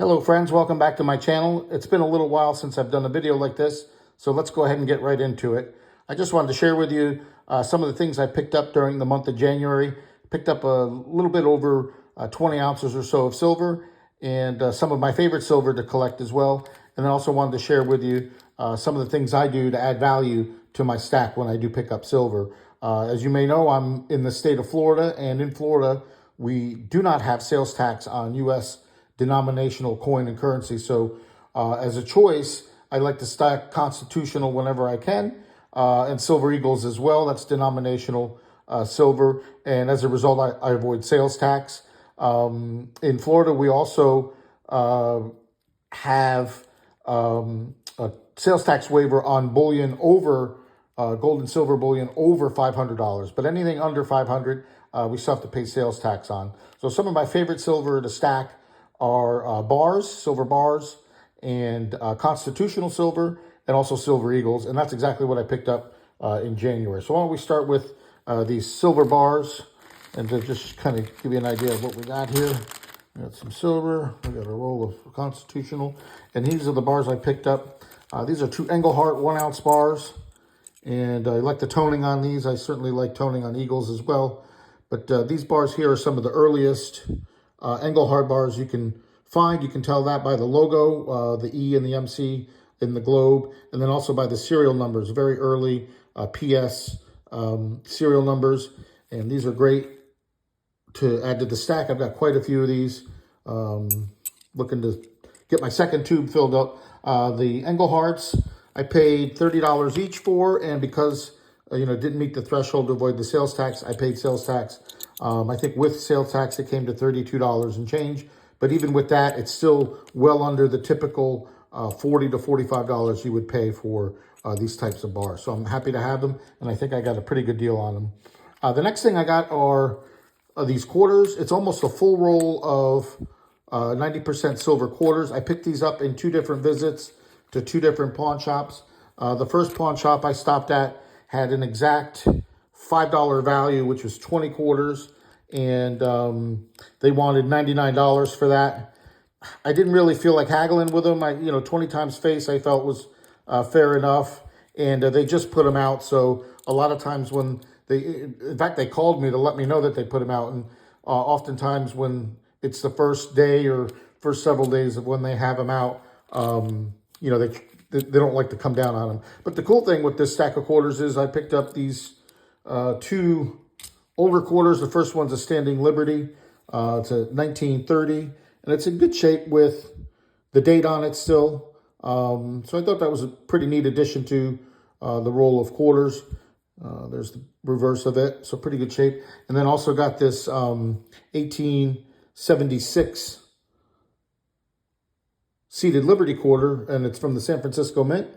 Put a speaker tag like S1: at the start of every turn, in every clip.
S1: Hello friends, welcome back to my channel. It's been a little while since I've done a video like this, so let's go ahead and get right into it. I just wanted to share with you some of the things I picked up during the month of January. Picked up a little bit over 20 ounces or so of silver and some of my favorite silver to collect as well. And then also wanted to share with you some of the things I do to add value to my stack when I do pick up silver. As you may know, I'm in the state of Florida, and in Florida, we do not have sales tax on U.S. denominational coin and currency. So as a choice, I like to stack constitutional whenever I can, and Silver Eagles as well. That's denominational silver. And as a result, I avoid sales tax. In Florida, we also have a sales tax waiver on bullion over gold and silver bullion over $500, but anything under 500, we still have to pay sales tax on. So some of my favorite silver to stack are bars, silver bars, and constitutional silver, and also Silver Eagles, and that's exactly what I picked up in January. So why don't we start with these silver bars, and to just kind of give you an idea of what we got here. We got some silver, we got a roll of constitutional, and these are the bars I picked up. These are two Engelhart 1 ounce bars, and I like the toning on these. I certainly like toning on Eagles as well, but these bars here are some of the earliest Engelhart bars you can find. You can tell that by the logo, the E and the MC in the globe, and then also by the serial numbers, very early PS serial numbers. And these are great to add to the stack. I've got quite a few of these. Looking to get my second tube filled up. The Engelharts, I paid $30 each for, and because didn't meet the threshold to avoid the sales tax, I paid sales tax. I think with sales tax, it came to $32 and change. But even with that, it's still well under the typical $40 to $45 you would pay for these types of bars. So I'm happy to have them, and I think I got a pretty good deal on them. The next thing I got are these quarters. It's almost a full roll of 90% silver quarters. I picked these up in 2 different visits to 2 different pawn shops. The first pawn shop I stopped at had an exact $5 value, which was 20 quarters, and they wanted $99 for that. I didn't really feel like haggling with them. 20 times face I felt was fair enough, and they just put them out. So a lot of times when in fact, they called me to let me know that they put them out, and oftentimes when it's the first day or first several days of when they have them out, they don't like to come down on them. But the cool thing with this stack of quarters is I picked up these 2 older quarters. The first one's a Standing Liberty. It's a 1930, and it's in good shape with the date on it still. So I thought that was a pretty neat addition to the roll of quarters. There's the reverse of it, so pretty good shape. And then also got this 1876 seated Liberty quarter, and it's from the San Francisco Mint.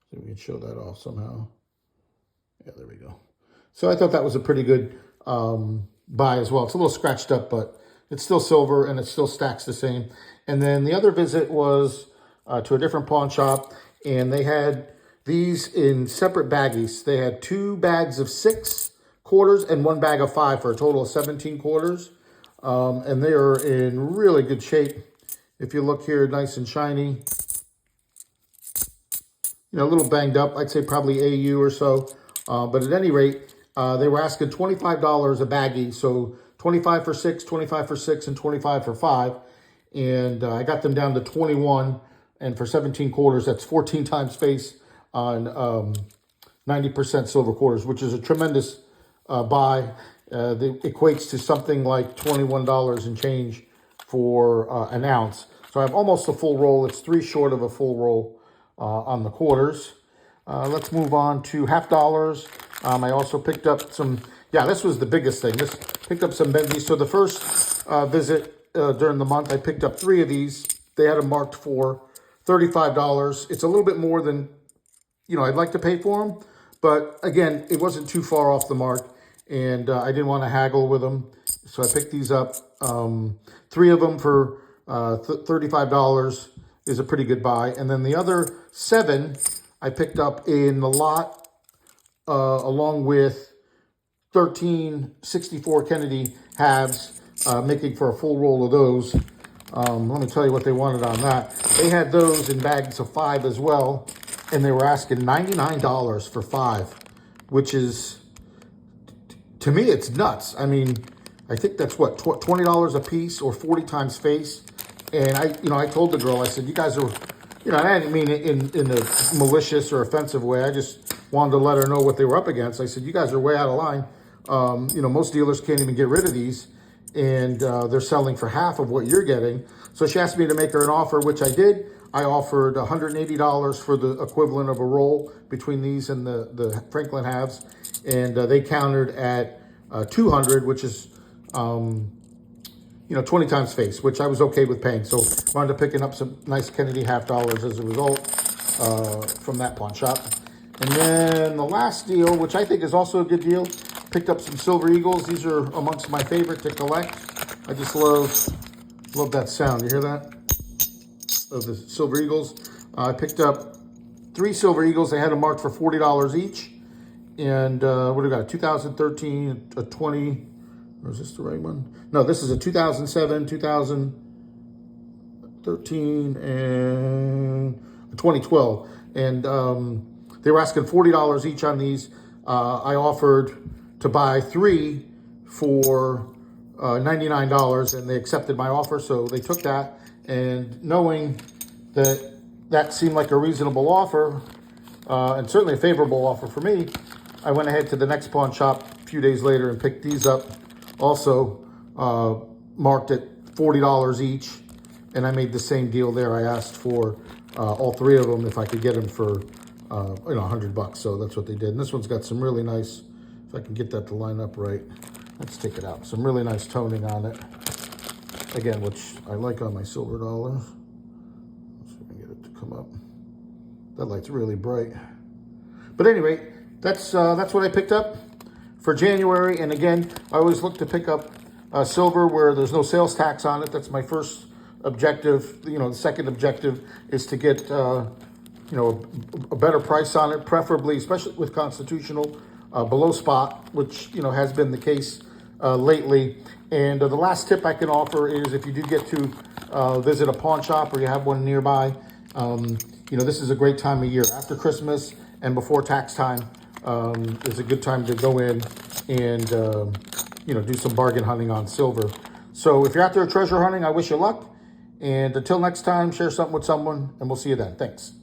S1: See if we can show that off somehow. Yeah, there we go. So I thought that was a pretty good buy as well. It's a little scratched up, but it's still silver, and it still stacks the same. And then the other visit was to a different pawn shop, and they had these in separate baggies. They had 2 bags of 6 quarters and 1 bag of 5 for a total of 17 quarters. And they are in really good shape. If you look here, nice and shiny. A little banged up. I'd say probably AU or so. But at any rate, they were asking $25 a baggie. So 25 for 6, 25 for 6, and 25 for 5. And I got them down to 21. And for 17 quarters, that's 14 times face on 90% silver quarters, which is a tremendous buy. That equates to something like $21 and change for an ounce. So I have almost a full roll. It's 3 short of a full roll on the quarters. Let's move on to half dollars. I also picked up some, this was the biggest thing. This picked up some Benzes. So the first visit during the month, I picked up 3 of these. They had them marked for $35. It's a little bit more than, I'd like to pay for them. But again, it wasn't too far off the mark, and I didn't want to haggle with them. So I picked these up. 3 of them for $35 is a pretty good buy. And then the other 7 I picked up in the lot along with 13 64 Kennedy halves, making for a full roll of those. Let me tell you what they wanted on that. They had those in bags of 5 as well, and they were asking $99 for 5, which is, to me, it's nuts. I mean, I think that's what, $20 a piece or 40 times face. And I told the girl, I said, you guys are, I didn't mean it in a malicious or offensive way. I just wanted to let her know what they were up against. I said, you guys are way out of line. Most dealers can't even get rid of these, and they're selling for half of what you're getting. So she asked me to make her an offer, which I did. I offered $180 for the equivalent of a roll between these and the Franklin halves, and they countered at $200, which is 20 times face, which I was okay with paying. So wound up picking up some nice Kennedy half dollars as a result from that pawn shop. And then the last deal, which I think is also a good deal, picked up some Silver Eagles. These are amongst my favorite to collect. I just love that sound. You hear that? Of the Silver Eagles. I picked up 3 Silver Eagles. They had them marked for $40 each. And what do we got? A 2013, a 20, or is this the right one? No, this is a 2007, 2013, and 2012. And they were asking $40 each on these. I offered to buy 3 for $99, and they accepted my offer, so they took that. And knowing that seemed like a reasonable offer, and certainly a favorable offer for me, I went ahead to the next pawn shop a few days later and picked these up, also marked at $40 each, and I made the same deal there. I asked for all 3 of them if I could get them for $100. So that's what they did. And this one's got some really nice, if I can get that to line up right. Let's take it out. Some really nice toning on it. Again, which I like on my silver dollar. Let's see if I can get it to come up. That light's really bright. But anyway, that's what I picked up for January. And again, I always look to pick up silver where there's no sales tax on it. That's my first objective. The second objective is to get a better price on it, preferably, especially with Constitutional, below spot, which has been the case lately. And the last tip I can offer is if you do get to visit a pawn shop or you have one nearby, this is a great time of year. After Christmas and before tax time is a good time to go in and do some bargain hunting on silver. So if you're out there treasure hunting, I wish you luck. And until next time, share something with someone, and we'll see you then. Thanks.